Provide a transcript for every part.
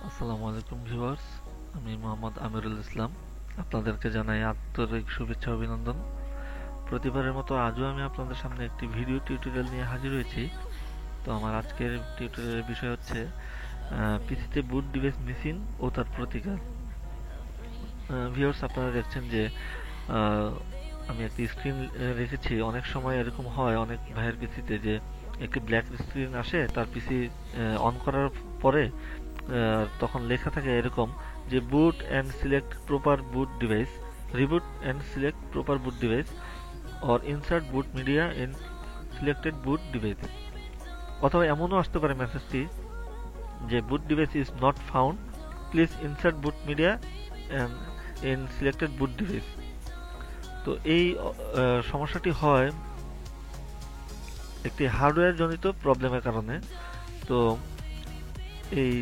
আসসালামু আলাইকুম ভিউয়ার্স, আমি মোহাম্মদ আমিরুল ইসলাম। আপনাদেরকে জানাই আন্তরিক শুভেচ্ছা ও অভিনন্দন। প্রতিবারের মতো আজও আমি আপনাদের সামনে একটি ভিডিও টিউটোরিয়াল নিয়ে হাজির হয়েছি। তো আমার আজকের টিউটোরিয়ালের বিষয় হচ্ছে পিসিতে বুট ডিভাইস মিসিং ও তার প্রতিকার। ভিউয়ার্স, আপনারা দেখছেন যে আহ, আমি একটি স্ক্রিন রেখেছি। অনেক সময় এরকম হয় অনেক ভাইয়ের পিসিতে যে একটি ব্ল্যাক স্ক্রিন আসে তার পিসি অন করার পরে তখন লেখা থাকে এরকম যে boot and select proper boot device, reboot and select proper boot device or insert boot media in selected boot device. অথবা এমনও আসতে পারে মেসেজটি যে boot device is not found, please insert boot media and in selected boot device. তো এই সমস্যাটি হয় একটি হার্ডওয়্যার জনিত প্রবলেমের কারণে। তো এই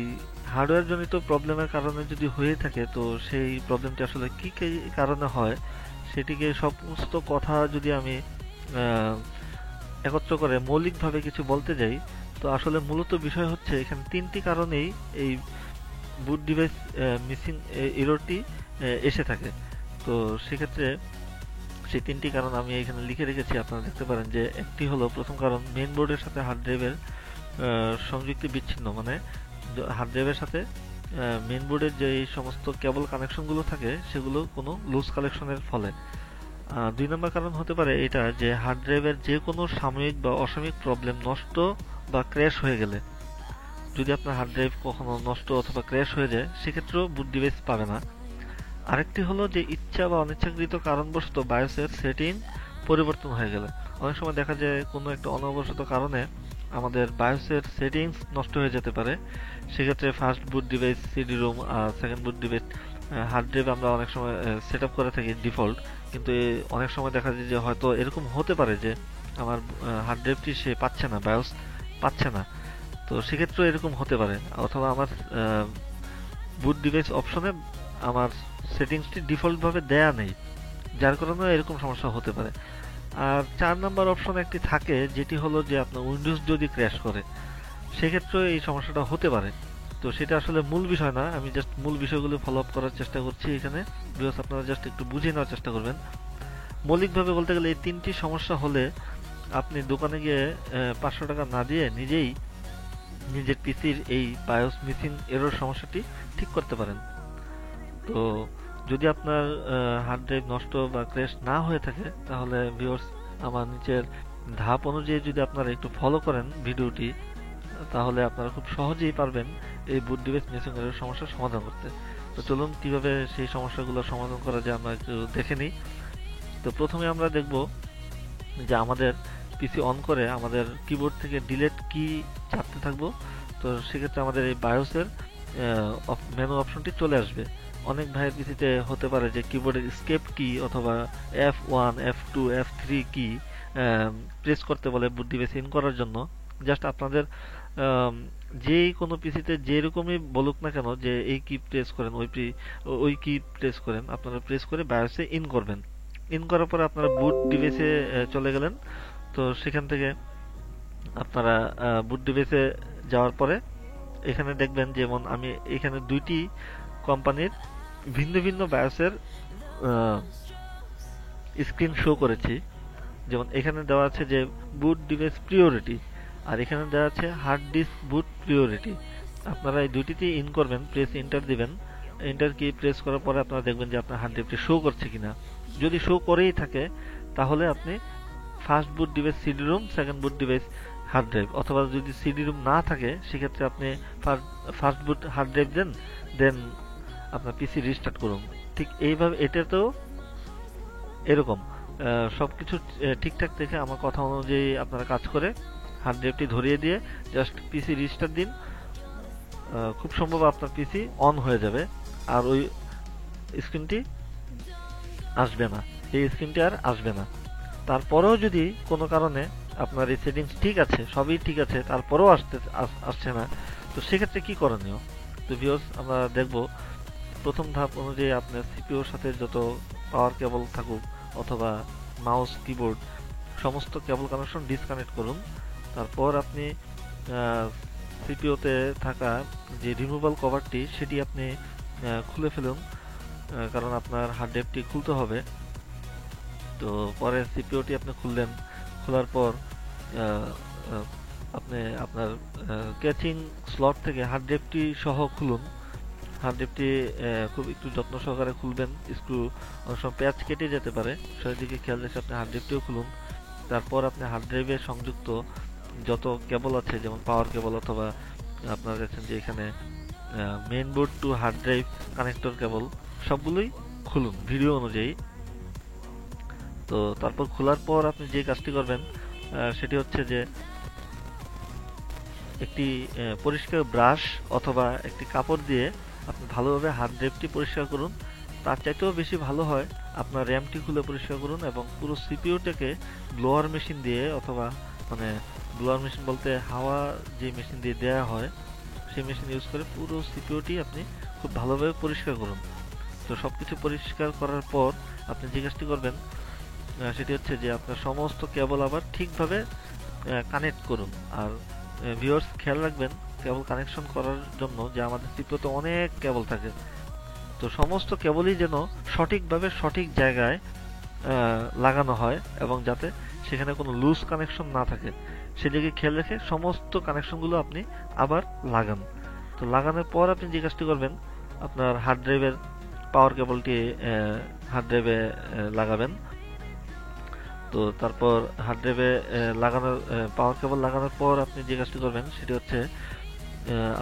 হার্ডওয়্যার জনিত প্রবলেমের কারণে যদি হয়ে থাকে, তো সেই প্রবলেমটি আসলে কি কি কারণে হয় সেটিকে সমস্ত কথা যদি আমি আহ, একত্র করে মৌলিকভাবে কিছু বলতে যাই, তো আসলে মূলত বিষয় হচ্ছে এখানে তিনটি কারণেই এই বুট ডিভাইস মিসিং এররটি এসে থাকে। তো সেক্ষেত্রে সেই তিনটি কারণ আমি এখানে লিখে রেখেছি, আপনারা দেখতে পারেন। যে একটি হলো, প্রথম কারণ মেইন বোর্ডের সাথে হার্ড ড্রাইভের সংযুক্তি বিচ্ছিন্ন, মানে হার্ড ড্রাইভের সাথে মেইন বোর্ডের যে এই সমস্ত কেবল কানেকশনগুলো থাকে সেগুলো কোনো লুজ কালেকশনের ফলে। দুই নম্বর কারণ হতে পারে এটা যে হার্ড ড্রাইভের যে কোনো সাময়িক বা অসাময়িক প্রবলেম, নষ্ট বা ক্র্যাশ হয়ে গেলে, যদি আপনার হার্ড ড্রাইভ কখনো নষ্ট অথবা ক্র্যাশ হয়ে যায়, সেক্ষেত্রেও বুট ডিভাইস পাবে না। আরেকটি হলো যে ইচ্ছা বা অনিচ্ছাকৃত কারণবশত বায়োসের সেটিং পরিবর্তন হয়ে গেলে। অনেক সময় দেখা যায় কোনো একটা অনবশত কারণে আমাদের বায়োসের সেটিংস নষ্ট হয়ে যেতে পারে। সেক্ষেত্রে ফার্স্ট বুট ডিভাইস সিডি রোম আর সেকেন্ড বুট ডিভাইস হার্ড ড্রাইভ আমরা অনেক সময় সেট আপ করে থাকি ডিফল্ট, কিন্তু অনেক সময় দেখা যায় যে হয়তো এরকম হতে পারে যে আমার হার্ড ড্রাইভটি সে পাচ্ছে না, বায়োস পাচ্ছে না। তো সেক্ষেত্রেও এরকম হতে পারে। অথবা আমার বুট ডিভাইস অপশনে আমার সেটিংসটি ডিফল্টভাবে দেয়া নেই, যার কারণে এরকম সমস্যা হতে পারে। আর ৪ নাম্বার অপশন একটি থাকে, যেটি হলো যে আপনার উইন্ডোজ যদি ক্র্যাশ করে, সেক্ষেত্রে এই সমস্যাটা হতে পারে। তো সেটা আসলে মূল বিষয় না, আমি জাস্ট মূল বিষয়গুলো ফলো আপ করার চেষ্টা করছি এখানে। বিকজ আপনারা জাস্ট একটু বুঝে নেওয়ার চেষ্টা করবেন। মৌলিকভাবে বলতে গেলে এই তিনটি সমস্যা হলে আপনি দোকানে গিয়ে ৫০০ টাকা না দিয়ে নিজেই নিজের পিসির এই বায়োস মিসিং এরর সমস্যাটি ঠিক করতে পারেন। তো যদি আপনার হার্ড ড্রাইভ নষ্ট বা ক্র্যাশ না হয়ে থাকে, তাহলে ভিউয়ার্স, আমার নিচের ধাপ অনুযায়ী যদি আপনারা একটু ফলো করেন ভিডিওটি, তাহলে আপনারা খুব সহজেই পারবেন এই বুট ডিভাইস মিসিং এর সমস্যার সমাধান করতে। তো চলুন কিভাবে সেই সমস্যাগুলো সমাধান করা যায় আমরা একটু দেখে নিই। তো প্রথমে আমরা দেখব যে আমাদের পিসি অন করে আমাদের কিবোর্ড থেকে ডিলিট কি চাপতে থাকবো। তো সেক্ষেত্রে আমাদের এই বায়োসের মেনু অপশনটি চলে আসবে। অনেক ভাইয়ের পিসিতে হতে পারে যে কিবোর্ডের স্কেপ কি অথবা F1 F2 F3 কি প্রেস করতে বলে বুট ডিভাইস ইন করার জন্য। জাস্ট আপনাদের যেই কোনো পিসিতে যেরকমই বলুক না কেন যে এই কি প্রেস করেন, ওই কি প্রেস করেন, আপনারা প্রেস করে বায়োসে ইন করবেন। ইন করার পরে আপনারা বুট ডিভাইসে চলে গেলেন। তো সেখান থেকে আপনারা বুট ডিভাইসে যাওয়ার পরে এখানে দেখবেন, যেমন আমি এখানে দুইটি কোম্পানির ভিন্ন ভিন্ন বায়োসের স্ক্রিন শো করেছি। যেমন এখানে দেওয়া আছে যে বুট ডিভাইস প্রিওরিটি, আর এখানে দেওয়া আছে হার্ড ডিস্ক বুট প্রিওরিটি। আপনারা এই দুইটিতেই ইন করবেন, প্রেস এন্টার দিবেন। এন্টার কি প্রেস করার পরে আপনারা দেখবেন যে আপনার হার্ড ড্রাইভটি শো করছে কিনা। যদি শো করেই থাকে, তাহলে আপনি ফার্স্ট বুট ডিভাইস সিডি রুম, সেকেন্ড বুট ডিভাইস হার্ড ড্রাইভ। অথবা যদি সিডি রুম না থাকে, সেক্ষেত্রে আপনি ফার্স্ট বুট হার্ড ড্রাইভ দেন, দেন আপনার পিসি রিস্টার্ট করুন। ঠিক এইভাবে এটাতেও এরকম সবকিছু ঠিকঠাক দেখে আমার কথা অনুযায়ী আপনারা কাজ করে হার্ড ড্রাইভটি ধরিয়ে দিয়ে জাস্ট পিসি রিস্টার্ট দিন। খুব সম্ভব আপনার পিসি অন হয়ে যাবে, আর ওই স্ক্রিনটি আসবে না, এই স্ক্রিনটি আর আসবে না। তারপরেও যদি কোনো কারণে আপনার এই সেটিংস ঠিক আছে, সবই ঠিক আছে, তারপরেও আসছে না, তো সেক্ষেত্রে কি করণীয়? তো ভিউয়ার্স, আমরা দেখব প্রথম ধাপ অনুযায়ী আপনার সিপিইউর সাথে যত পাওয়ার কেবল থাকুক অথবা মাউস কিবোর্ড সমস্ত কেবল কানেকশন ডিসকানেক্ট করুন। তারপর আপনি সিপিইউতে থাকা যে রিমুভাল কভারটি সেটি আপনি খুলে ফেলুন, কারণ আপনার হার্ড ড্রাইভটি খুলতে হবে। তো পরে সিপিইউটি আপনি খুললেন, খোলার পর আপনি আপনার ক্যাচিং স্লট থেকে হার্ড ড্রাইভটি সহ খুলুন। হার্ড ড্রাইভটি খুব একটু যত্ন সহকারে খুলবেন, স্ক্রু অনেক সময় প্যাচ কেটে যেতে পারে, সেদিকে খেয়াল রেখে আপনি হার্ড ড্রাইভটিও খুলুন। তারপর আপনি হার্ড ড্রাইভে সংযুক্ত যত কেবল আছে, যেমন পাওয়ার কেবল অথবা আপনার কাছে যে এখানে main board to hard drive connector cable, সবগুলোই খুলুন ভিডিও অনুযায়ী। তো তারপর খোলার পর আপনি যে কাজটি করবেন সেটি হচ্ছে যে একটি পরিষ্কার ব্রাশ অথবা একটি কাপড় দিয়ে আপনি ভালোভাবে হার্ড ড্রাইভটি পরিষ্কার করুন। তার চাইতেও বেশি ভালো হয় আপনার র্যামটি খুলে পরিষ্কার করুন এবং পুরো সিপিইউটাকে ব্লোয়ার মেশিন দিয়ে, অথবা মানে ব্লোয়ার মেশিন বলতে হাওয়া যে মেশিন দিয়ে দেওয়া হয় সেই মেশিন ইউজ করে পুরো সিপিইউটি আপনি খুব ভালোভাবে পরিষ্কার করুন। তো সবকিছু পরিষ্কার করার পর আপনি যে কাজটি করবেন সেটি হচ্ছে যে আপনার সমস্ত কেবল আবার ঠিকভাবে কানেক্ট করুন। আর ভিউয়ার্স খেয়াল রাখবেন কেবল কানেকশন করার জন্য যে আমাদের সিপিইউতে অনেক কেবল থাকে, তো সমস্ত কেবলই যেন সঠিকভাবে সঠিক জায়গায় লাগানো হয় এবং যাতে সেখানে কোনো লুজ কানেকশন না থাকে সেদিকে খেয়াল রেখে সমস্ত কানেকশনগুলো আপনি আবার লাগান। তো লাগানোর পর আপনি যে কাজটি করবেন, আপনার হার্ড ড্রাইভের পাওয়ার কেবলটি হার্ড ড্রাইভে লাগাবেন। তো তারপর হার্ড ড্রাইভে লাগানোর পাওয়ার কেবল লাগানোর পর আপনি যে কাজটি করবেন সেটি হচ্ছে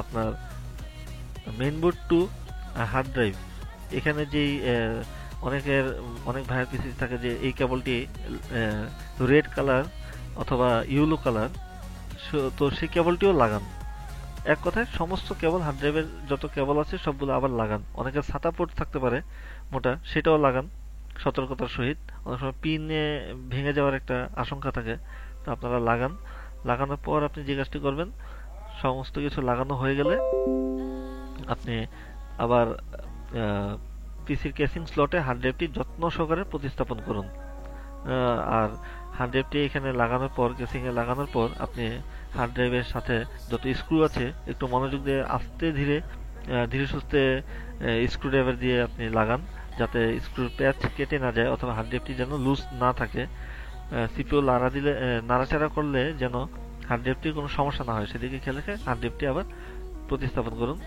আপনার main board to hard drive, এখানে যেই অনেক ভাইয়ের পিসি থাকে যে এই কেবলটি রেড কালার অথবা ইয়েলো কালার, তো সেই কেবলটিও লাগান। এক কথায় সমস্ত কেবল হার্ড ড্রাইভের যত কেবল আছে সবগুলো আবার লাগান। অনেকের ছাতা পোর্ট থাকতে পারে মোটা, সেটাও লাগান সতর্কতার সহিত। অনেক সময় পিনে ভেঙে যাওয়ার একটা আশঙ্কা থাকে, তো আপনারা লাগান। লাগানোর পর আপনি যে কাজটি করবেন, সমস্ত কিছু লাগানো হয়ে গেলে আপনি আবার পিসির কেসিং স্লটে হার্ড ড্রাইভটি যত্ন সহকারে প্রতিস্থাপন করুন। আর হার্ড ড্রাইভটি এখানে লাগানোর পর, কেসিংয়ে লাগানোর পর আপনি হার্ড ড্রাইভের সাথে যত স্ক্রু আছে একটু মনোযোগ দিয়ে আস্তে ধীরে ধীরে সুস্থে স্ক্রু ড্রাইভার দিয়ে আপনি লাগান, যাতে স্ক্রুর প্যাচ কেটে না যায় অথবা হার্ড ড্রাইভটি যেন লুজ না থাকে। সিপিইউ নাড়াচাড়া করলে যেন হার্ড ড্রাইভটির কোনো সমস্যা না হয় সেদিকে খেয়াল রেখে হার্ড ড্রাইভটি আবার প্রতিস্থাপন করুন।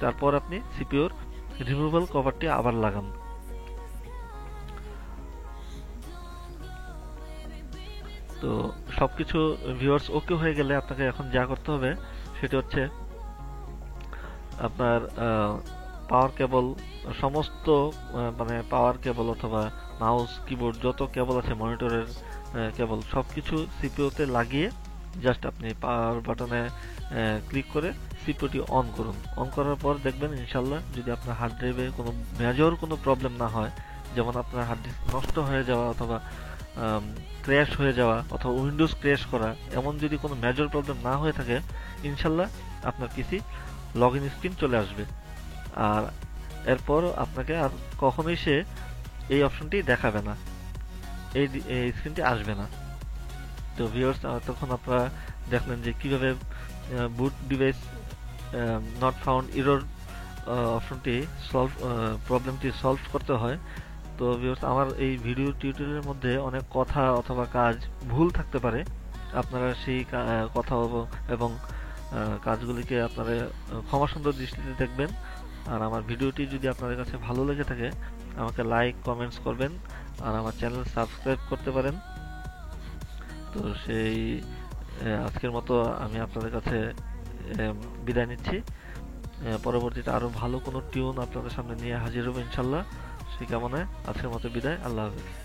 তারপর আপনি সিপিইউর রিমুভাল কভারটি আবার লাগান। তো সবকিছু ভিউয়ার্স ওকে হয়ে গেলে আপনাকে এখন যা করতে হবে সেটা হচ্ছে আপনার পাওয়ার কেবল সমস্ত মানে পাওয়ার কেবল অথবা মাউস কিবোর্ড যত কেবল আছে, মনিটরের কেবল সবকিছু সিপিইউতে লাগিয়ে জাস্ট আপনি পাওয়ার বাটনে ক্লিক করে সিপিইউটি অন করুন। অন করার পর দেখবেন ইনশাল্লাহ যদি আপনার হার্ড ড্রাইভে কোনো মেজর কোনো প্রবলেম না হয়, যেমন আপনার হার্ড ডিস্ক নষ্ট হয়ে যাওয়া অথবা ক্র্যাশ হয়ে যাওয়া অথবা উইন্ডোজ ক্র্যাশ করা, এমন যদি কোনো মেজর প্রবলেম না হয়ে থাকে, ইনশাল্লাহ আপনার পিসি লগ ইন স্ক্রিন চলে আসবে। আর এরপর আপনাকে আর কখনোই সে এই অপশনটি দেখাবে না, এই স্ক্রিনটি আসবে না। তো ভিউয়ার্স, তখন আপনারা দেখলেন যে কিভাবে বুট ডিভাইস নট ফাউন্ড এরর অপশনটি প্রবলেমটি সলভ করতে হয়। তো ভিউয়ার্স, আমার এই ভিডিও টিউটোরিয়ালের মধ্যে অনেক কথা অথবা কাজ ভুল থাকতে পারে, আপনারা সেই কথা এবং কাজগুলিকে আপনারা ক্ষমা সুন্দর দৃষ্টিতে দেখবেন। আর আমার ভিডিওটি যদি আপনাদের কাছে ভালো লেগে থাকে আমাকে লাইক কমেন্টস করবেন আর আমার চ্যানেল সাবস্ক্রাইব করতে পারেন। তো সেই আজকের মতো আমি আপনাদের কাছে বিদায় নিচ্ছি। পরবর্তীতে আরো ভালো কোনো টিউন আপনাদের সামনে নিয়ে হাজির হবো ইনশাল্লাহ। সেই কামনায় আজকের মতো বিদায়। আল্লাহ হাফেজ।